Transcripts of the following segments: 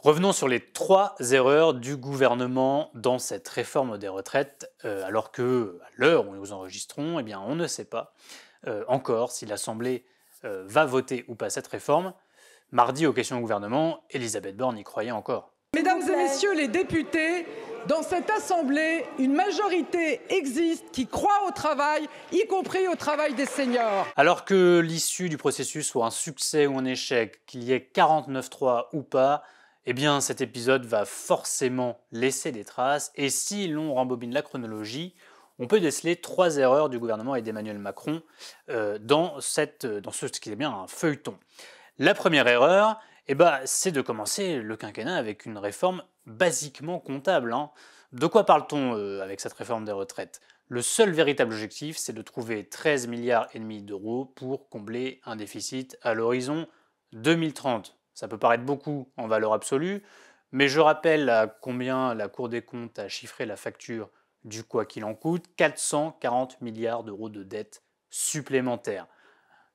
Revenons sur les 3 erreurs du gouvernement dans cette réforme des retraites, alors que, à l'heure où nous enregistrons, eh bien, on ne sait pas encore si l'Assemblée va voter ou pas cette réforme. Mardi, aux questions au gouvernement, Elisabeth Borne y croyait encore. Mesdames et messieurs les députés, dans cette Assemblée, une majorité existe qui croit au travail, y compris au travail des seniors. Alors que l'issue du processus soit un succès ou un échec, qu'il y ait 49-3 ou pas, eh bien cet épisode va forcément laisser des traces, et si l'on rembobine la chronologie, on peut déceler 3 erreurs du gouvernement et d'Emmanuel Macron dans ce qui est bien un feuilleton. La première erreur, c'est de commencer le quinquennat avec une réforme basiquement comptable, hein. De quoi parle-t-on avec cette réforme des retraites? Le seul véritable objectif, c'est de trouver 13 milliards et demi d'euros pour combler un déficit à l'horizon 2030. Ça peut paraître beaucoup en valeur absolue, mais je rappelle à combien la Cour des comptes a chiffré la facture du quoi qu'il en coûte, 440 milliards d'euros de dettes supplémentaires.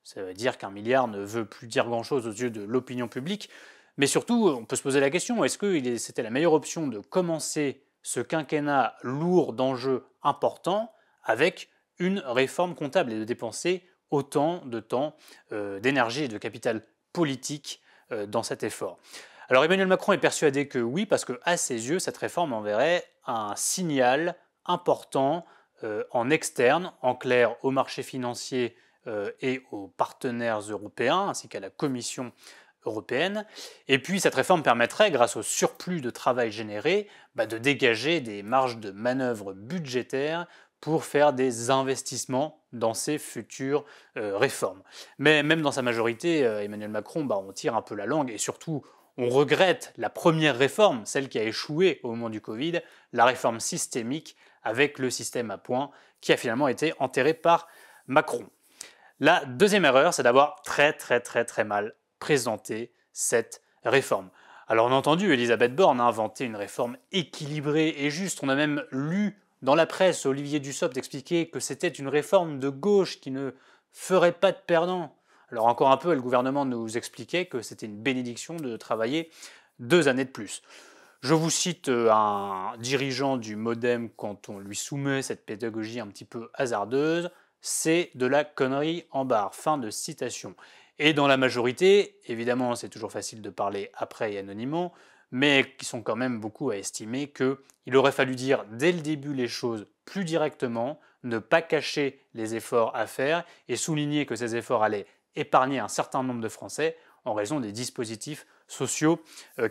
Ça veut dire qu'un milliard ne veut plus dire grand-chose aux yeux de l'opinion publique, mais surtout, on peut se poser la question, est-ce que c'était la meilleure option de commencer ce quinquennat lourd d'enjeux importants avec une réforme comptable et de dépenser autant de temps, d'énergie et de capital politique dans cet effort? Alors Emmanuel Macron est persuadé que oui, parce qu'à ses yeux, cette réforme enverrait un signal important en externe, en clair au marché financier et aux partenaires européens, ainsi qu'à la Commission européenne. Et puis cette réforme permettrait, grâce au surplus de travail généré, de dégager des marges de manœuvre budgétaires pour faire des investissements dans ces futures réformes. Mais même dans sa majorité, Emmanuel Macron, on tire un peu la langue et surtout on regrette la première réforme, celle qui a échoué au moment du Covid, la réforme systémique avec le système à points qui a finalement été enterré par Macron. La deuxième erreur, c'est d'avoir très mal présenté cette réforme. Alors on a entendu Elisabeth Borne a inventé une réforme équilibrée et juste. On a même lu dans la presse Olivier Dussopt expliquer que c'était une réforme de gauche qui ne ferait pas de perdants. Alors encore un peu, le gouvernement nous expliquait que c'était une bénédiction de travailler 2 années de plus. Je vous cite un dirigeant du MoDem quand on lui soumet cette pédagogie un petit peu hasardeuse. C'est de la connerie en barre. Fin de citation. Et dans la majorité, évidemment, c'est toujours facile de parler après et anonymement, mais qui sont quand même beaucoup à estimer qu'il aurait fallu dire dès le début les choses plus directement, ne pas cacher les efforts à faire et souligner que ces efforts allaient épargner un certain nombre de Français en raison des dispositifs sociaux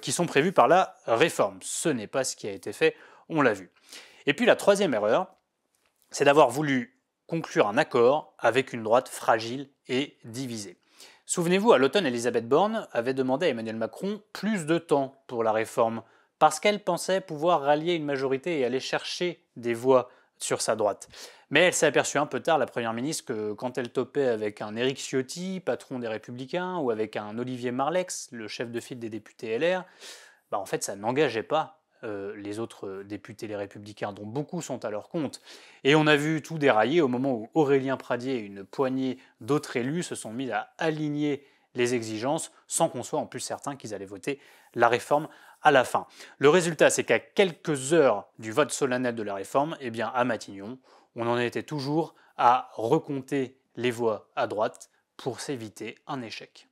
qui sont prévus par la réforme. Ce n'est pas ce qui a été fait, on l'a vu. Et puis la troisième erreur, c'est d'avoir voulu conclure un accord avec une droite fragile et divisée. Souvenez-vous, à l'automne, Elisabeth Borne avait demandé à Emmanuel Macron plus de temps pour la réforme, parce qu'elle pensait pouvoir rallier une majorité et aller chercher des voix sur sa droite. Mais elle s'est aperçue un peu tard, la Première ministre, que quand elle topait avec un Éric Ciotti, patron des Républicains, ou avec un Olivier Marleix, le chef de file des députés LR, en fait ça n'engageait pas les autres députés les Républicains, dont beaucoup sont à leur compte. Et on a vu tout dérailler au moment où Aurélien Pradier et une poignée d'autres élus se sont mis à aligner les exigences sans qu'on soit en plus certain qu'ils allaient voter la réforme à la fin. Le résultat, c'est qu'à quelques heures du vote solennel de la réforme, à Matignon, on en était toujours à recompter les voix à droite pour s'éviter un échec.